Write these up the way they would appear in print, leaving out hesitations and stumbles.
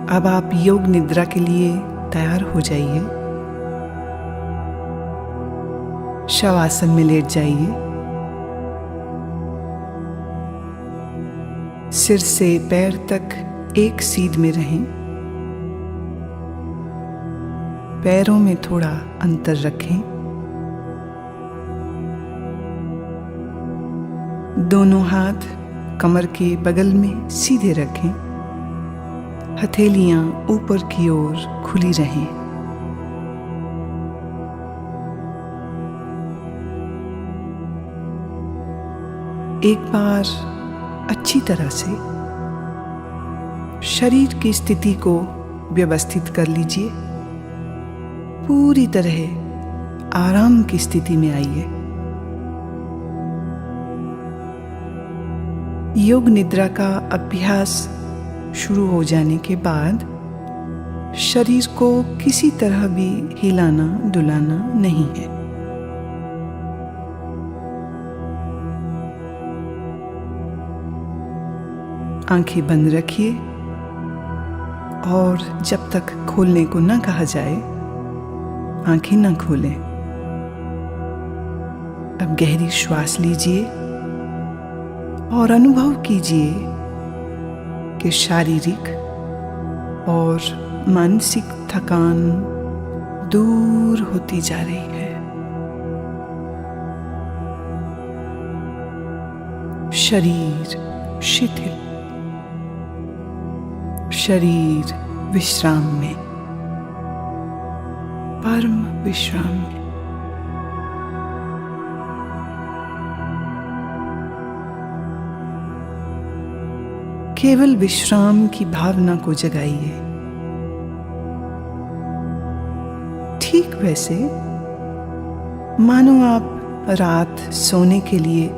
अब आप योग निद्रा के लिए तैयार हो जाइए। शवासन में लेट जाइए। सिर से पैर तक एक सीध में रहें। पैरों में थोड़ा अंतर रखें। दोनों हाथ कमर के बगल में सीधे रखें। हथेलियां ऊपर की ओर खुली रहें। एक बार अच्छी तरह से शरीर की स्थिति को व्यवस्थित कर लीजिए। पूरी तरह आराम की स्थिति में आइए। योग निद्रा का अभ्यास शुरू हो जाने के बाद शरीर को किसी तरह भी हिलाना डुलाना नहीं है। आंखें बंद रखिए और जब तक खोलने को न कहा जाए आंखें न खोलें। अब गहरी श्वास लीजिए और अनुभव कीजिए कि शारीरिक और मानसिक थकान दूर होती जा रही है। शरीर शिथिल, शरीर विश्राम में, परम विश्राम में। केवल विश्राम की भावना को जगाइए। ठीक वैसे मानो आप रात सोने के लिए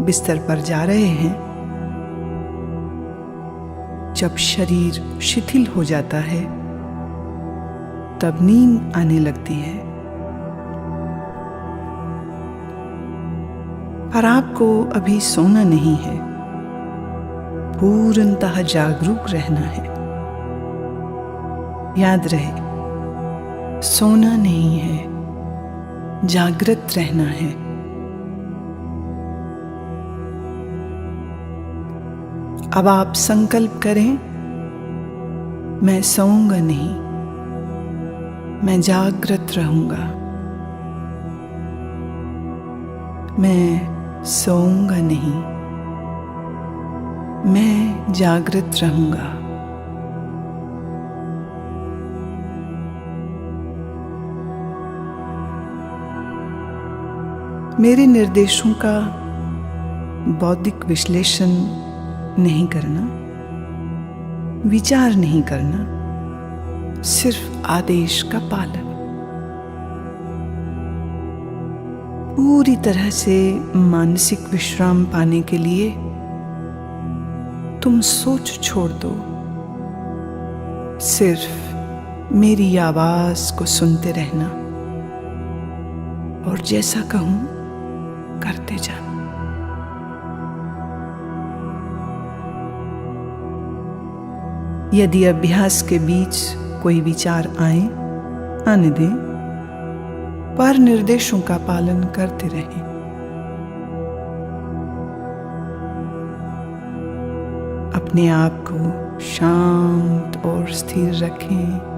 बिस्तर पर जा रहे हैं। जब शरीर शिथिल हो जाता है तब नींद आने लगती है। पर आपको अभी सोना नहीं है, पूर्णतः जागरूक रहना है। याद रहे, सोना नहीं है, जागृत रहना है। अब आप संकल्प करें, मैं सोऊंगा नहीं, मैं जागृत रहूंगा। मैं सोऊंगा नहीं, मैं जागृत रहूंगा। मेरे निर्देशों का बौद्धिक विश्लेषण नहीं करना, विचार नहीं करना, सिर्फ आदेश का पालन। पूरी तरह से मानसिक विश्राम पाने के लिए तुम सोच छोड़ दो। सिर्फ मेरी आवाज को सुनते रहना और जैसा कहूं करते जाना। यदि अभ्यास के बीच कोई विचार आए, आने दें, पर निर्देशों का पालन करते रहें। अपने आप को शांत और स्थिर रखें।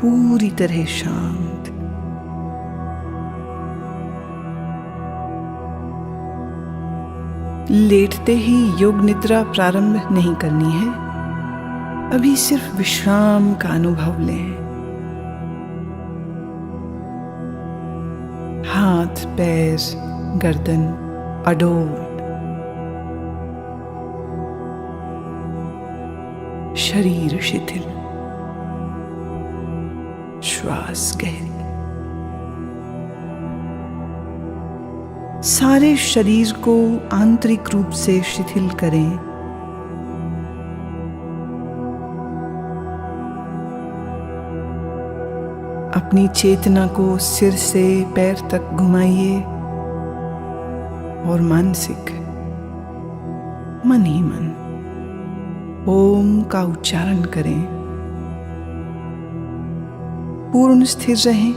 पूरी तरह शांत। लेटते ही योग निद्रा प्रारंभ नहीं करनी है। अभी सिर्फ विश्राम का अनुभव लें। हाथ, पैर, गर्दन अडोल, शरीर शिथिल, श्वास गहरी। सारे शरीर को आंतरिक रूप से शिथिल करें। अपनी चेतना को सिर से पैर तक घुमाइए और मानसिक मन ही मन ओम का उच्चारण करें। पूर्ण स्थिर रहें,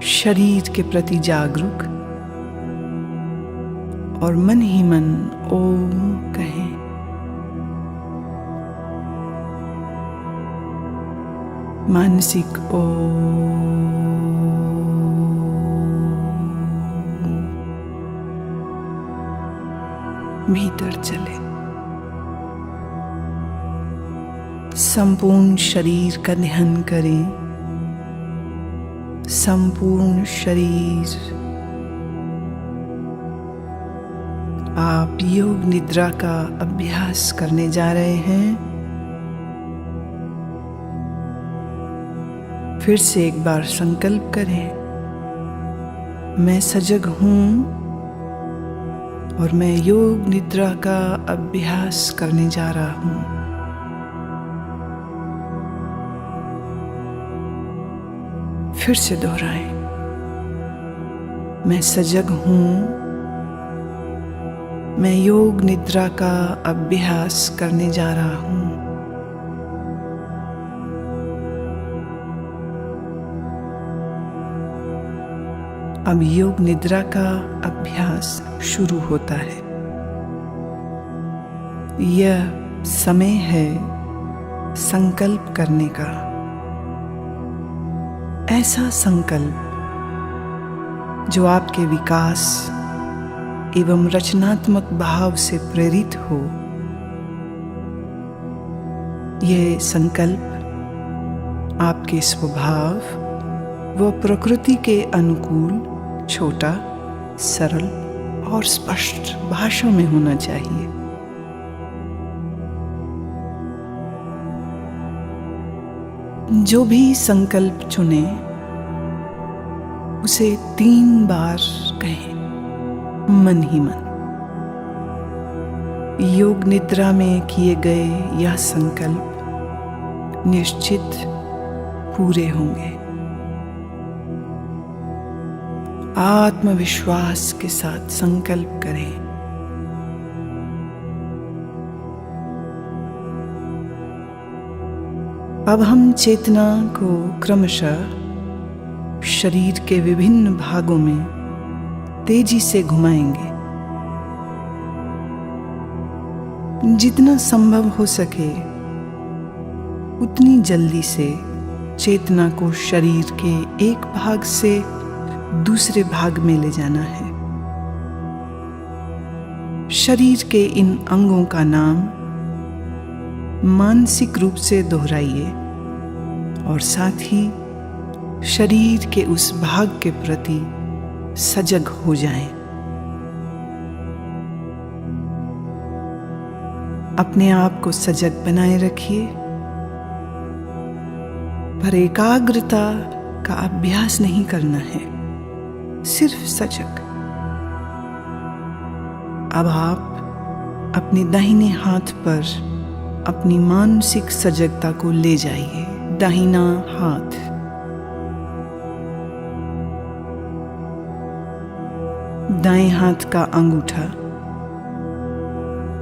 शरीर के प्रति जागरूक, और मन ही मन ओम कहें। मानसिक ओम, भीतर चले। संपूर्ण शरीर का ध्यान करें। संपूर्ण शरीर। आप योग निद्रा का अभ्यास करने जा रहे हैं। फिर से एक बार संकल्प करें, मैं सजग हूं और मैं योग निद्रा का अभ्यास करने जा रहा हूं। फिर से दोहराएं, मैं सजग हूं, मैं योग निद्रा का अभ्यास करने जा रहा हूं। अब योग निद्रा का अभ्यास शुरू होता है। यह समय है संकल्प करने का। ऐसा संकल्प जो आपके विकास एवं रचनात्मक भाव से प्रेरित हो। यह संकल्प आपके स्वभाव व प्रकृति के अनुकूल, छोटा, सरल और स्पष्ट भाषा में होना चाहिए। जो भी संकल्प चुने उसे 3 बार कहें, मन ही मन। योग निद्रा में किए गए यह संकल्प निश्चित पूरे होंगे। आत्मविश्वास के साथ संकल्प करें। अब हम चेतना को क्रमशः शरीर के विभिन्न भागों में तेजी से घुमाएंगे। जितना संभव हो सके उतनी जल्दी से चेतना को शरीर के एक भाग से दूसरे भाग में ले जाना है। शरीर के इन अंगों का नाम मानसिक रूप से दोहराइए और साथ ही शरीर के उस भाग के प्रति सजग हो जाएं। अपने आप को सजग बनाए रखिए, पर एकाग्रता का अभ्यास नहीं करना है, सिर्फ सजग। अब आप अपने दाहिने हाथ पर अपनी मानसिक सजगता को ले जाइए। दाहिना हाथ, दाएं हाथ का अंगूठा,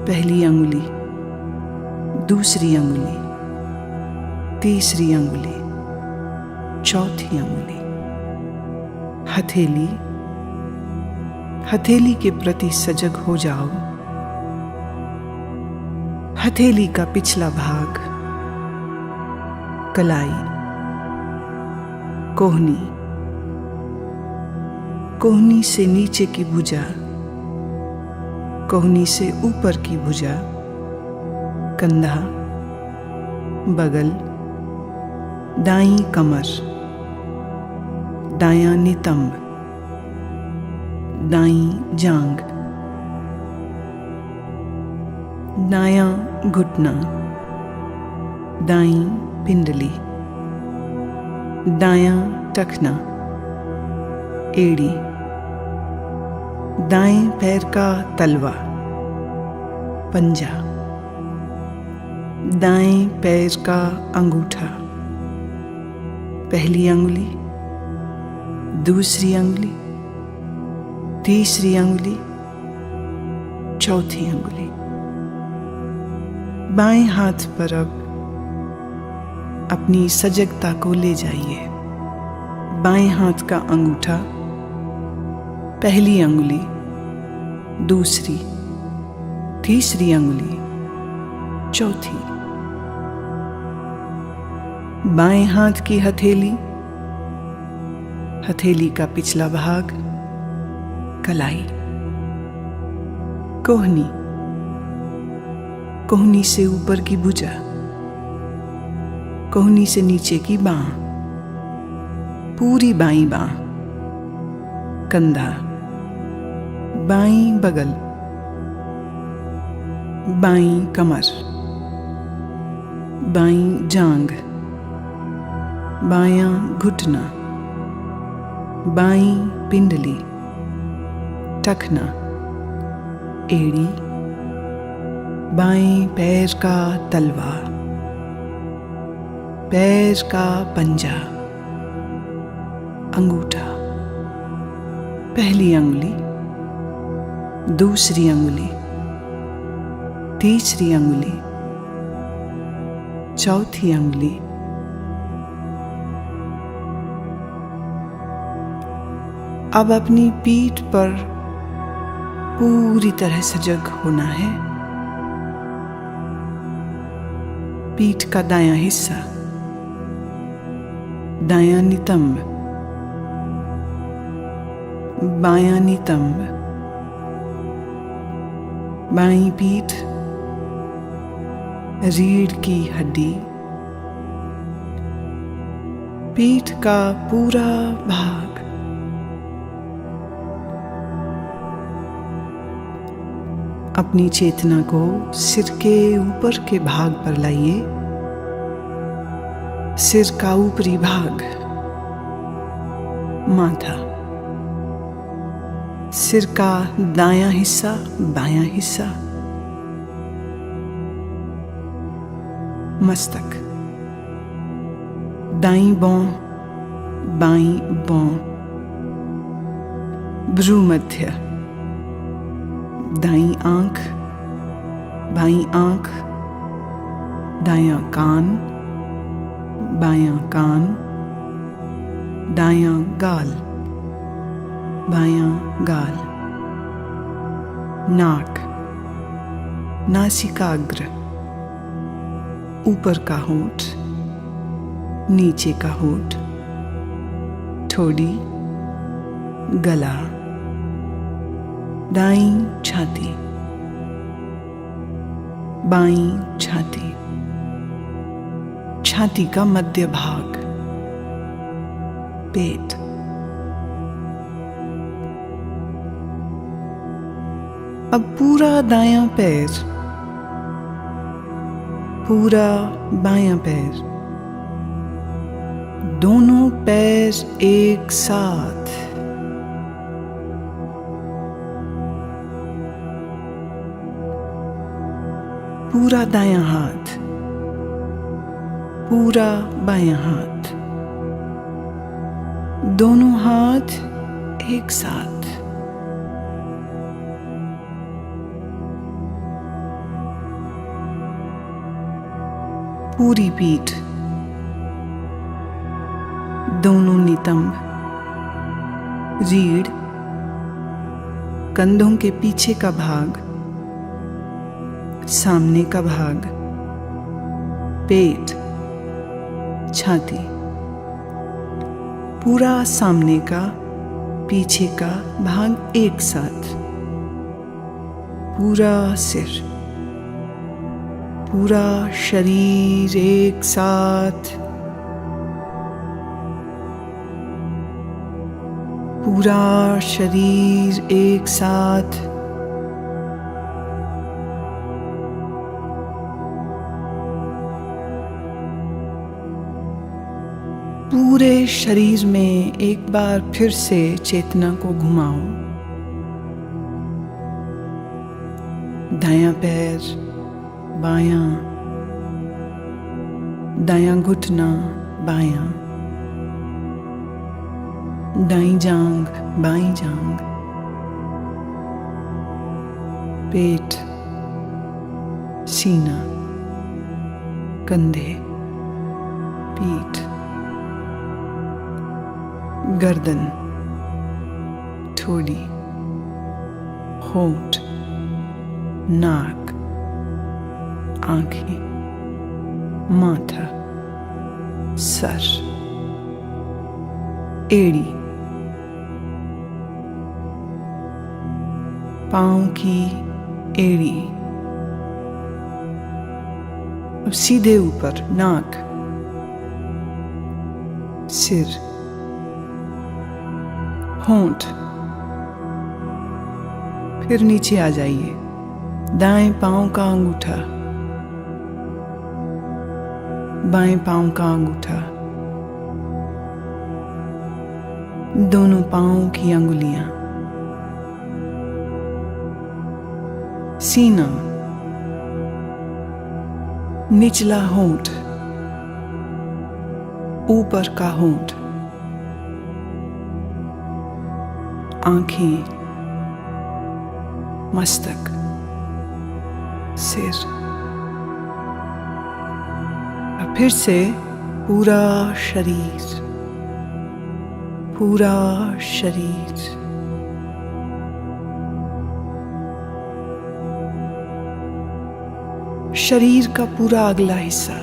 पहली अंगुली, दूसरी अंगुली, तीसरी अंगुली, चौथी अंगुली, हथेली। हथेली के प्रति सजग हो जाओ। हथेली का पिछला भाग, कलाई, कोहनी, कोहनी से नीचे की भुजा, कोहनी से ऊपर की भुजा, कंधा, बगल, दाईं कमर, दायां नितंब, दाईं जांघ, दायां घुटना, दाईं पिंडली, दायां टखना, एड़ी, दाएं पैर का तलवा, पंजा, दाएं पैर का अंगूठा, पहली अंगुली, दूसरी अंगुली, तीसरी अंगुली, चौथी अंगुली। बाएं हाथ पर अब अपनी सजगता को ले जाइए। बाएं हाथ का अंगूठा, पहली अंगुली, दूसरी, तीसरी अंगुली, चौथी। बाएं हाथ की हथेली, हथेली का पिछला भाग, कलाई, कोहनी, कोहनी से ऊपर की भुजा, कोहनी से नीचे की बांह, पूरी बाईं बांह, कंधा, बाईं बगल, बाईं कमर, बाईं जांघ, बायां घुटना, बाईं पिंडली, टखना, एड़ी, बाएं पैर का तलवा, पैर का पंजा, अंगूठा, पहली अंगुली, दूसरी अंगुली, तीसरी अंगुली, चौथी अंगुली। अब अपनी पीठ पर पूरी तरह सजग होना है। पीठ का दायां हिस्सा, दायां नितंब, बायां नितंब, बाईं पीठ, रीढ़ की हड्डी, पीठ का पूरा भाग। अपनी चेतना को सिर के ऊपर के भाग पर लाइए। सिर का ऊपरी भाग, माथा, सिर का दायां हिस्सा, बायां हिस्सा, मस्तक, दाईं भौं, बाईं भौं, भ्रूमध्य, दाईं आंख, बाईं आंख, दायां कान, बायां कान, दायां गाल, बायां गाल, नाक, नासिकाग्र, ऊपर का होंठ, नीचे का होंठ, ठोड़ी, गला, दाईं छाती, बाईं छाती, छाती का मध्य भाग, पेट, अब पूरा दायां पैर, पूरा बायां पैर, दोनों पैर एक साथ, पूरा दायां हाथ, पूरा बायां हाथ, दोनों हाथ एक साथ, पूरी पीठ, दोनों नितंब, रीढ़, कंधों के पीछे का भाग, सामने का भाग, पेट, छाती, पूरा सामने का पीछे का भाग एक साथ, पूरा सिर, पूरा शरीर एक साथ, पूरा शरीर एक साथ, पूरे शरीर में एक बार फिर से चेतना को घुमाओ। दायां पैर, बायां, दायां घुटना, बायां, दाईं जांघ, बाईं जांघ, पेट, सीना, कंधे, पीठ, गर्दन, ठोड़ी, होंठ, नाक, आंखें, माथा, सर, एड़ी, पांव की एड़ी, अब सीधे ऊपर नाक, सिर, होंठ, फिर नीचे आ जाइए, दाएं पांव का अंगूठा, बाएं पांव का अंगूठा, दोनों पांवों की अंगुलियां, सीना, निचला होंठ, ऊपर का होंठ, आंखें, मस्तक, सिर, और फिर से पूरा शरीर, पूरा शरीर, शरीर का पूरा अगला हिस्सा,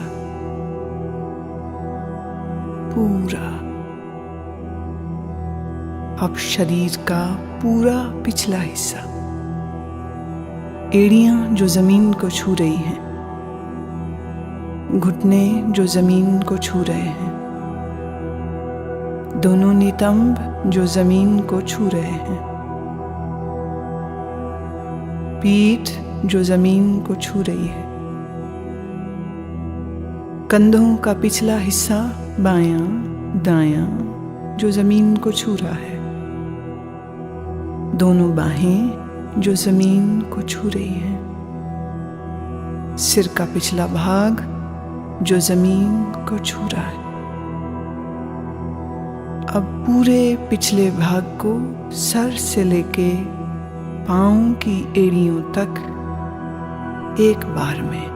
पूरा, अब शरीर का पूरा पिछला हिस्सा, एड़ियां जो जमीन को छू रही हैं, घुटने जो जमीन को छू रहे हैं, दोनों नितंब जो जमीन को छू रहे हैं, पीठ जो जमीन को छू रही है, कंधों का पिछला हिस्सा बायां दायां जो जमीन को छू रहा है, दोनों बाहें जो जमीन को छू रही हैं, सिर का पिछला भाग जो जमीन को छू रहा है। अब पूरे पिछले भाग को सर से लेके पांव की एड़ियों तक एक बार में,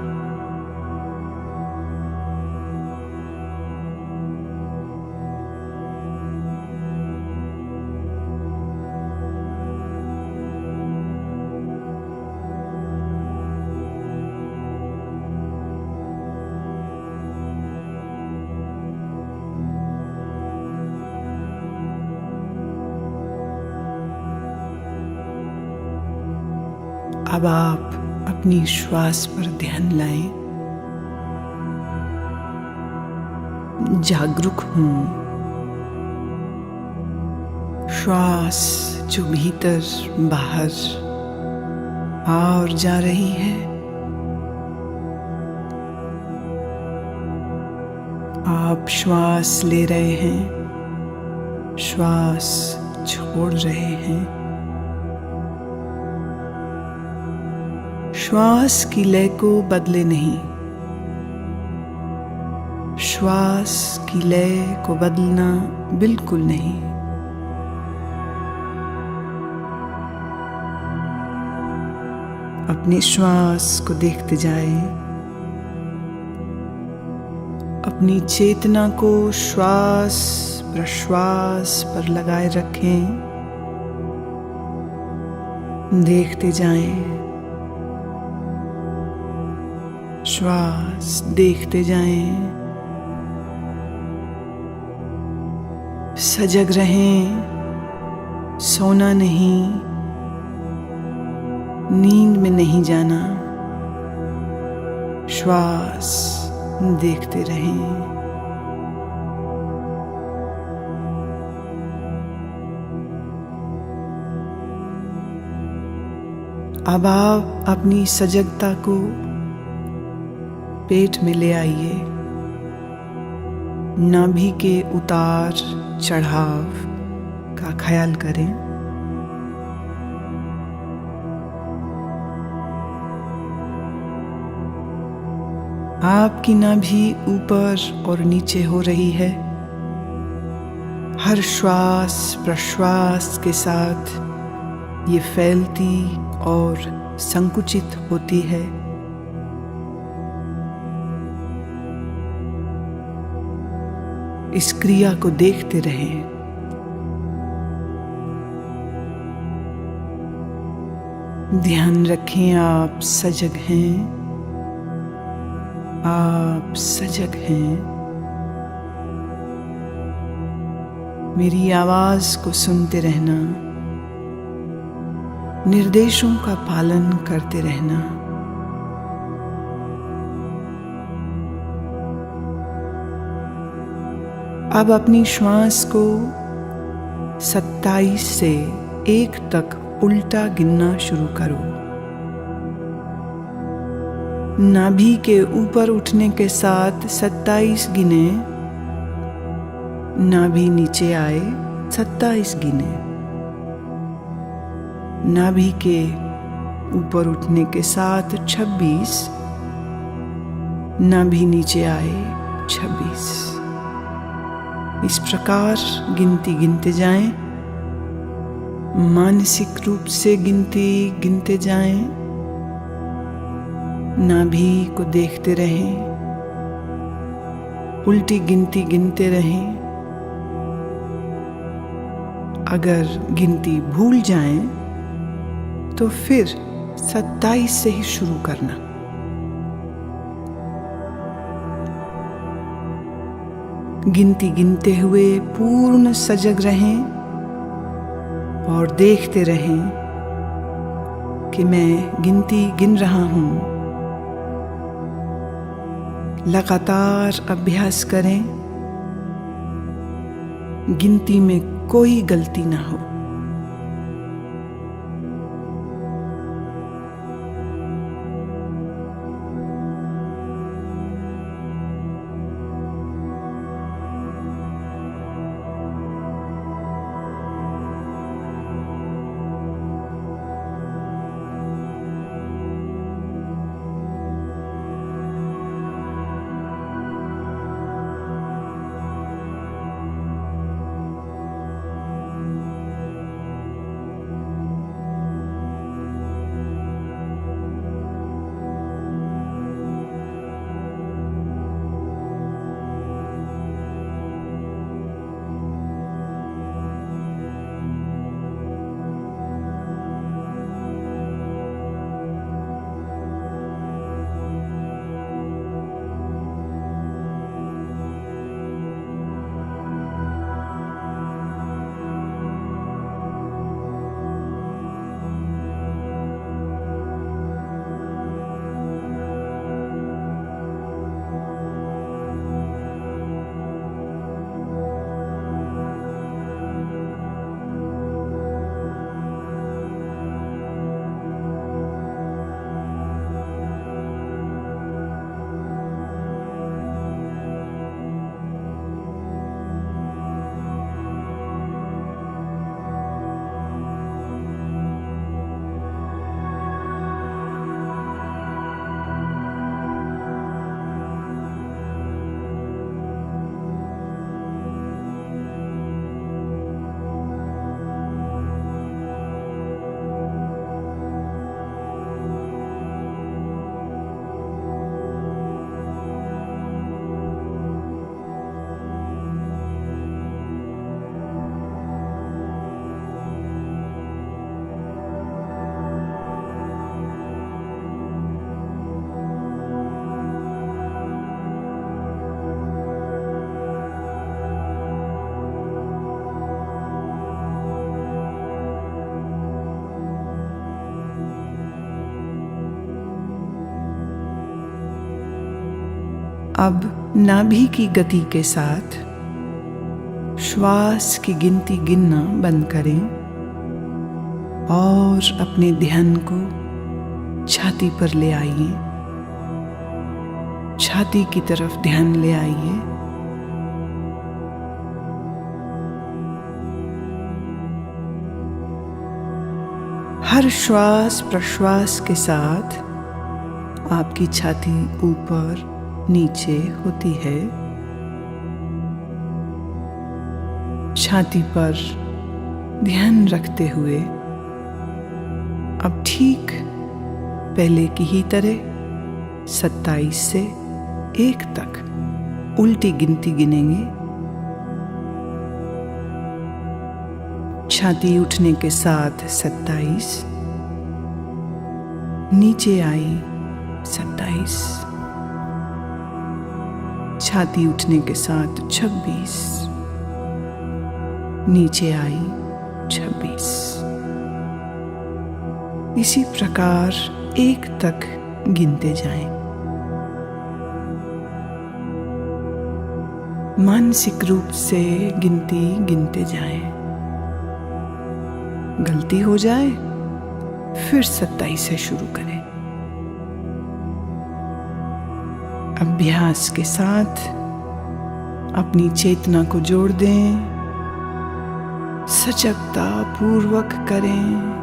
अब आप अपनी श्वास पर ध्यान लाएं। जागरूक हूं, श्वास जो भीतर बाहर आ और जा रही है, आप श्वास ले रहे हैं, श्वास छोड़ रहे हैं। श्वास की लय को बदले नहीं, श्वास की लय को बदलना बिल्कुल नहीं। अपने श्वास को देखते जाएं, अपनी चेतना को श्वास प्रश्वास पर लगाए रखें, देखते जाएं, श्वास देखते जाएं, सजग रहें, सोना नहीं, नींद में नहीं जाना, श्वास देखते रहें। अब आप अपनी सजगता को पेट में ले आइए, नाभि के उतार चढ़ाव का ख्याल करें। आपकी नाभि ऊपर और नीचे हो रही है। हर श्वास प्रश्वास के साथ ये फैलती और संकुचित होती है। इस क्रिया को देखते रहें। ध्यान रखें, आप सजग हैं, आप सजग हैं। मेरी आवाज को सुनते रहना, निर्देशों का पालन करते रहना। अब अपनी श्वास को 27 से 1 तक उल्टा गिनना शुरू करो। नाभि के ऊपर उठने के साथ 27 गिने, नाभि नीचे आए 27 गिने। नाभि के ऊपर उठने के साथ 26, नाभि नीचे आए 26। इस प्रकार गिनती गिनते जाएं, मानसिक रूप से गिनती गिनते जाएं। नाभि को देखते रहें, उल्टी गिनती गिनते रहें। अगर गिनती भूल जाएं तो फिर 27 से ही शुरू करना। गिनती गिनते हुए पूर्ण सजग रहें और देखते रहें कि मैं गिनती गिन रहा हूं। लगातार अभ्यास करें, गिनती में कोई गलती ना हो। अब नाभि की गति के साथ श्वास की गिनती गिनना बंद करें और अपने ध्यान को छाती पर ले आइए। छाती की तरफ ध्यान ले आइए। हर श्वास प्रश्वास के साथ आपकी छाती ऊपर नीचे होती है। छाती पर ध्यान रखते हुए अब ठीक पहले की ही तरह 27 से 1 तक उल्टी गिनती गिनेंगे। छाती उठने के साथ 27, नीचे आई 27, छाती उठने के साथ 26, नीचे आई 26। इसी प्रकार 1 तक गिनते जाएं। मानसिक रूप से गिनती गिनते जाएं। गलती हो जाए फिर 27 से शुरू करें। अभ्यास के साथ अपनी चेतना को जोड़ दें, सजगता पूर्वक करें।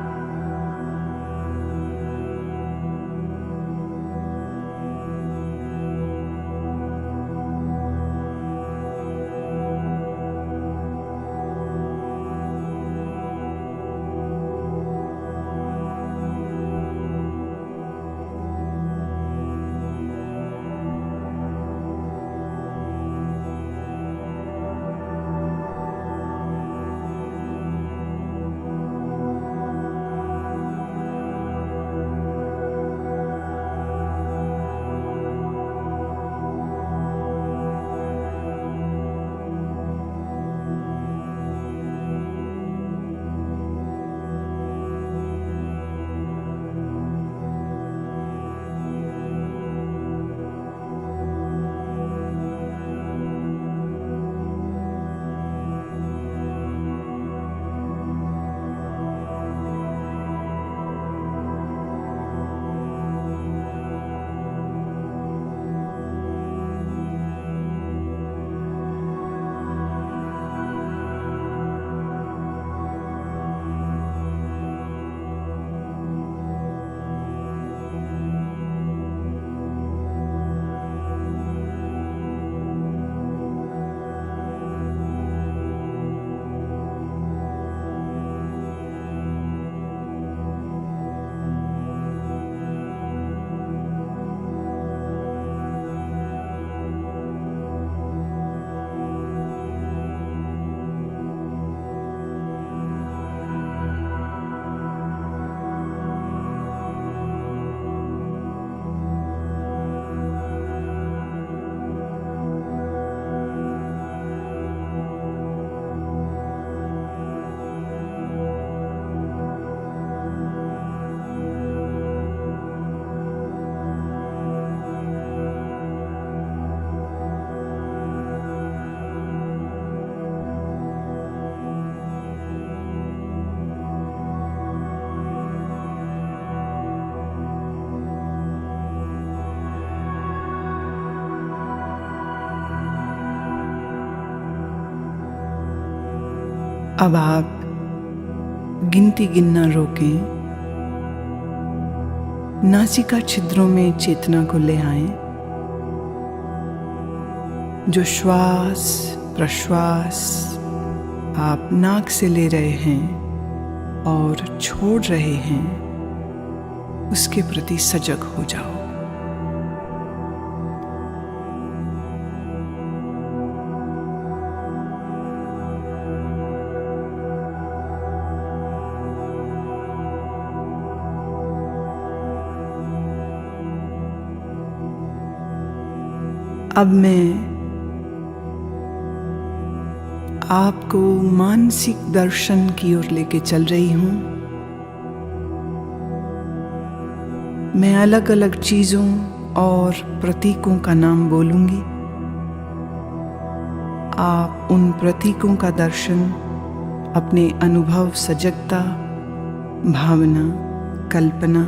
अब आप गिनती गिनना रोकें, नासिका छिद्रों में चेतना को ले आएं। जो श्वास प्रश्वास आप नाक से ले रहे हैं और छोड़ रहे हैं, उसके प्रति सजग हो जाओ। अब मैं आपको मानसिक दर्शन की ओर लेके चल रही हूं। मैं अलग अलग चीजों और प्रतीकों का नाम बोलूंगी। आप उन प्रतीकों का दर्शन अपने अनुभव, सजगता, भावना, कल्पना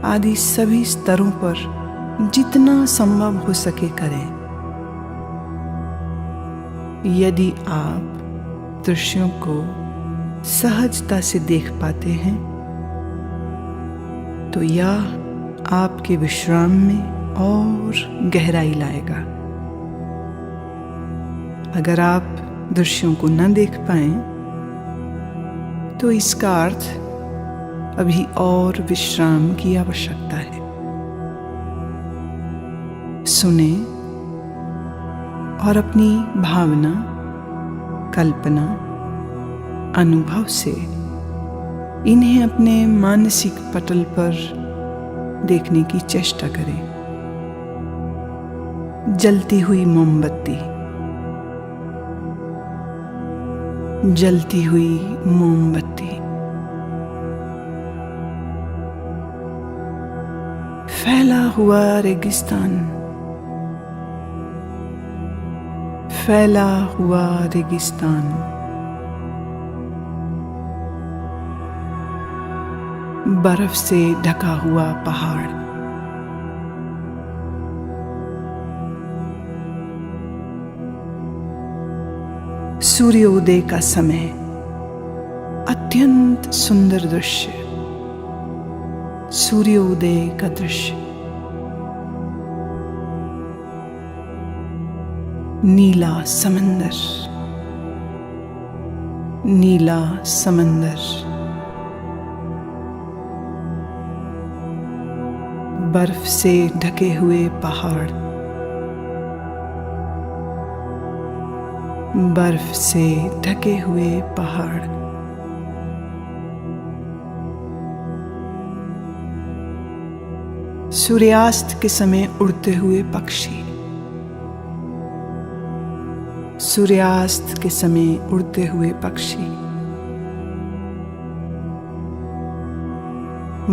आदि सभी स्तरों पर जितना संभव हो सके करें। यदि आप दृश्यों को सहजता से देख पाते हैं तो यह आपके विश्राम में और गहराई लाएगा। अगर आप दृश्यों को न देख पाएं तो इसका अर्थ अभी और विश्राम की आवश्यकता है। सुने और अपनी भावना, कल्पना, अनुभव से इन्हें अपने मानसिक पटल पर देखने की चेष्टा करें। जलती हुई मोमबत्ती, जलती हुई मोमबत्ती, फैला हुआ रेगिस्तान, फैला हुआ रेगिस्तान, बर्फ से ढका हुआ पहाड़, सूर्योदय का समय, अत्यंत सुंदर दृश्य, सूर्योदय का दृश्य, नीला समंदर, नीला समंदर, बर्फ से ढके हुए पहाड़, बर्फ से ढके हुए पहाड़, सूर्यास्त के समय उड़ते हुए पक्षी, सूर्यास्त के समय उड़ते हुए पक्षी,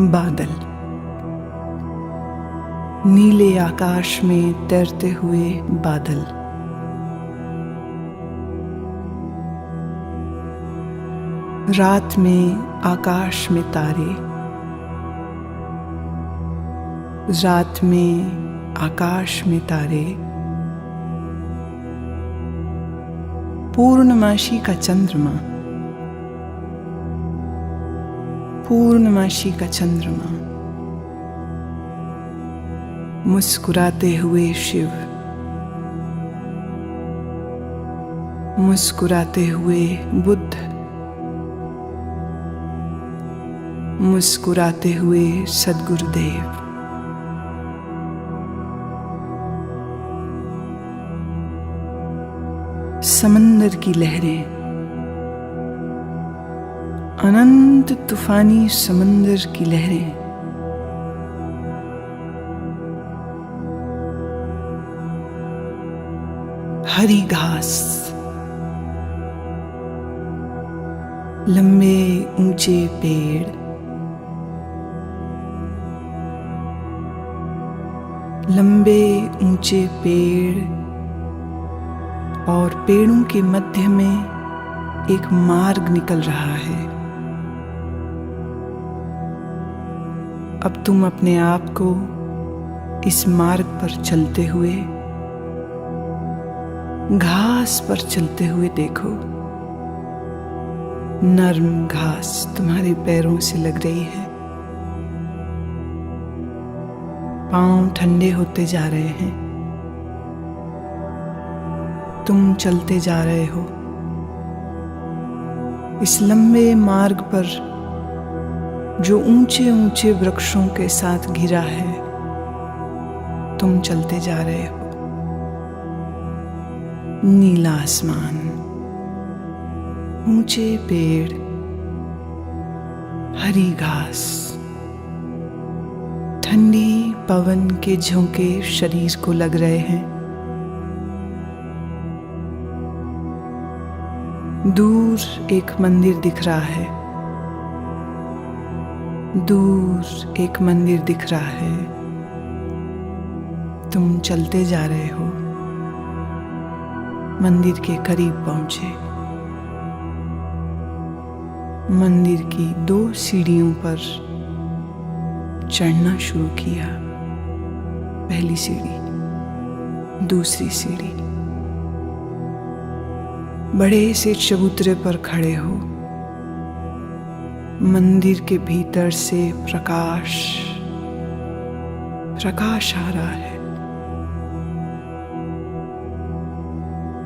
बादल, नीले आकाश में तैरते हुए बादल, रात में आकाश में तारे, रात में आकाश में तारे, पूर्णमासी का चंद्रमा, पूर्णमासी का चंद्रमा, मुस्कुराते हुए शिव, मुस्कुराते हुए बुद्ध, मुस्कुराते हुए सद्गुरुदेव, समंदर की लहरें, अनंत तूफानी समंदर की लहरें, हरी घास, लंबे ऊंचे पेड़, लंबे ऊंचे पेड़ और पेड़ों के मध्य में एक मार्ग निकल रहा है। अब तुम अपने आप को इस मार्ग पर चलते हुए, घास पर चलते हुए देखो। नर्म घास तुम्हारे पैरों से लग रही है, पांव ठंडे होते जा रहे हैं, तुम चलते जा रहे हो इस लंबे मार्ग पर जो ऊंचे ऊंचे वृक्षों के साथ घिरा है। तुम चलते जा रहे हो, नीला आसमान, ऊंचे पेड़, हरी घास, ठंडी पवन के झोंके शरीर को लग रहे हैं। दूर एक मंदिर दिख रहा है, दूर एक मंदिर दिख रहा है। तुम चलते जा रहे हो, मंदिर के करीब पहुंचे। मंदिर की 2 सीढ़ियों पर चढ़ना शुरू किया। पहली सीढ़ी, दूसरी सीढ़ी। बड़े से चबूतरे पर खड़े हो। मंदिर के भीतर से प्रकाश प्रकाश आ रहा है।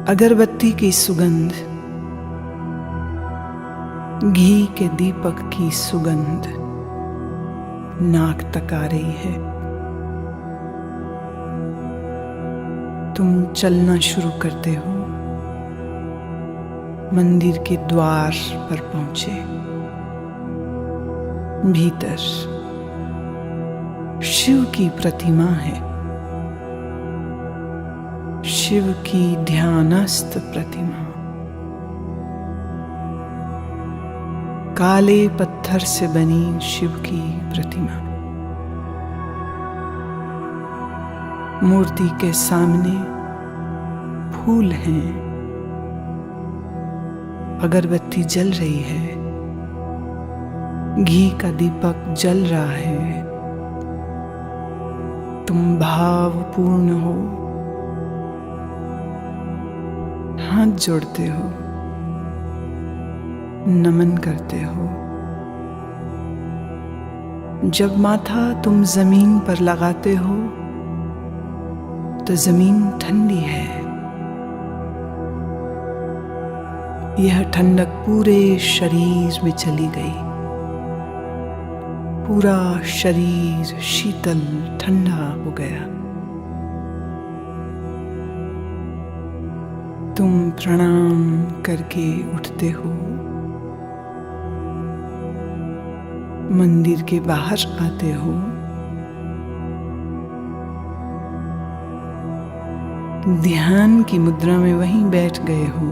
अगरबत्ती की सुगंध, घी के दीपक की सुगंध, नाक तक आ रही है। तुम चलना शुरू करते हो। मंदिर के द्वार पर पहुंचे। भीतर शिव की प्रतिमा है। शिव की ध्यानस्थ प्रतिमा। काले पत्थर से बनी शिव की प्रतिमा। मूर्ति के सामने फूल हैं। अगरबत्ती जल रही है। घी का दीपक जल रहा है। तुम भावपूर्ण हो। हाथ जोड़ते हो, नमन करते हो। जब माथा तुम जमीन पर लगाते हो तो जमीन ठंडी है। यह ठंडक पूरे शरीर में चली गई। पूरा शरीर शीतल ठंडा हो गया। तुम प्रणाम करके उठते हो। मंदिर के बाहर आते हो। ध्यान की मुद्रा में वहीं बैठ गए हो।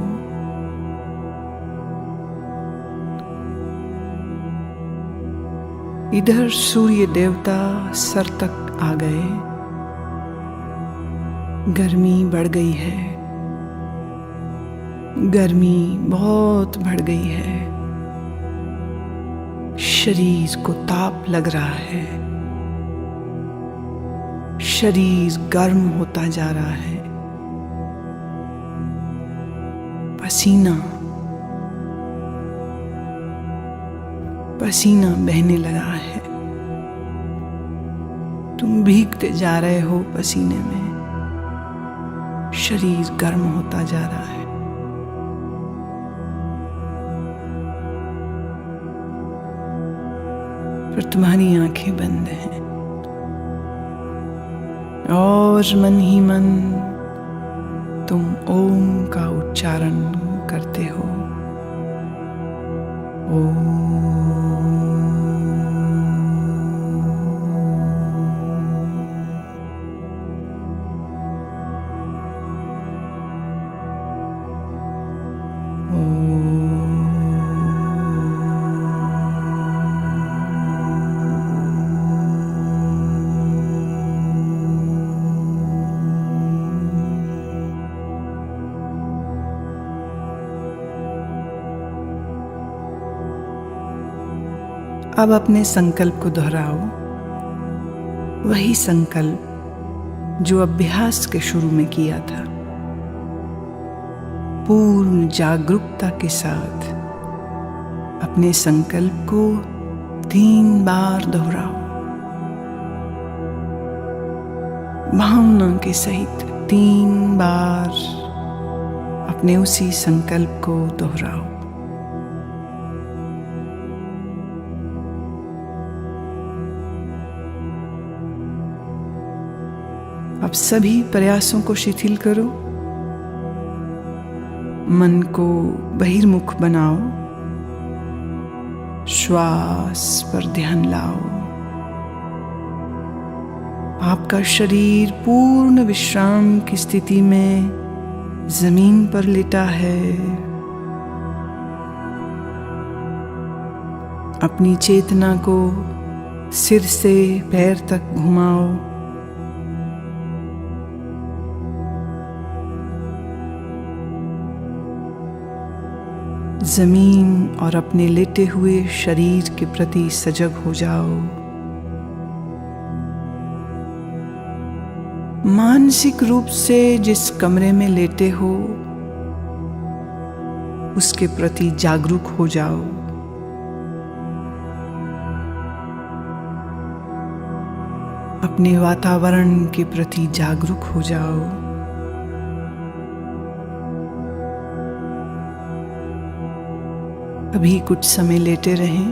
इधर सूर्य देवता सर तक आ गए। गर्मी बढ़ गई है। गर्मी बहुत बढ़ गई है। शरीर को ताप लग रहा है। शरीर गर्म होता जा रहा है। पसीना पसीना बहने लगा है। तुम भीगते जा रहे हो पसीने में। शरीर गर्म होता जा रहा है। फिर तुम्हारी आंखें बंद हैं और मन ही मन तुम ओम का उच्चारण करते हो। ओम। अब अपने संकल्प को दोहराओ। वही संकल्प जो अभ्यास के शुरू में किया था। पूर्ण जागरूकता के साथ अपने संकल्प को 3 बार दोहराओ। भावना के सहित 3 बार अपने उसी संकल्प को दोहराओ। अब सभी प्रयासों को शिथिल करो। मन को बहिर्मुख बनाओ। श्वास पर ध्यान लाओ। आपका शरीर पूर्ण विश्राम की स्थिति में जमीन पर लेटा है। अपनी चेतना को सिर से पैर तक घुमाओ। जमीन और अपने लेटे हुए शरीर के प्रति सजग हो जाओ। मानसिक रूप से जिस कमरे में लेटे हो उसके प्रति जागरूक हो जाओ। अपने वातावरण के प्रति जागरूक हो जाओ। अभी कुछ समय लेटे रहें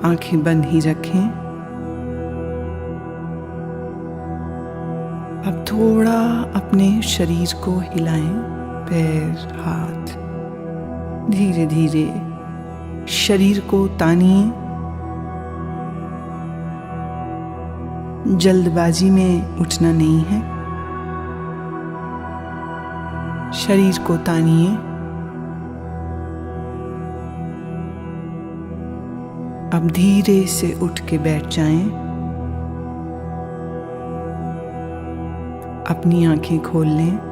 आंखें बंद ही रखें। अब थोड़ा अपने शरीर को हिलाएं, पैर, हाथ। धीरे धीरे शरीर को तानिए। जल्दबाजी में उठना नहीं है। शरीर को तानिए। अब धीरे से उठ के बैठ जाएं। अपनी आंखें खोल लें।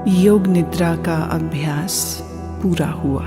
योग निद्रा का अभ्यास पूरा हुआ।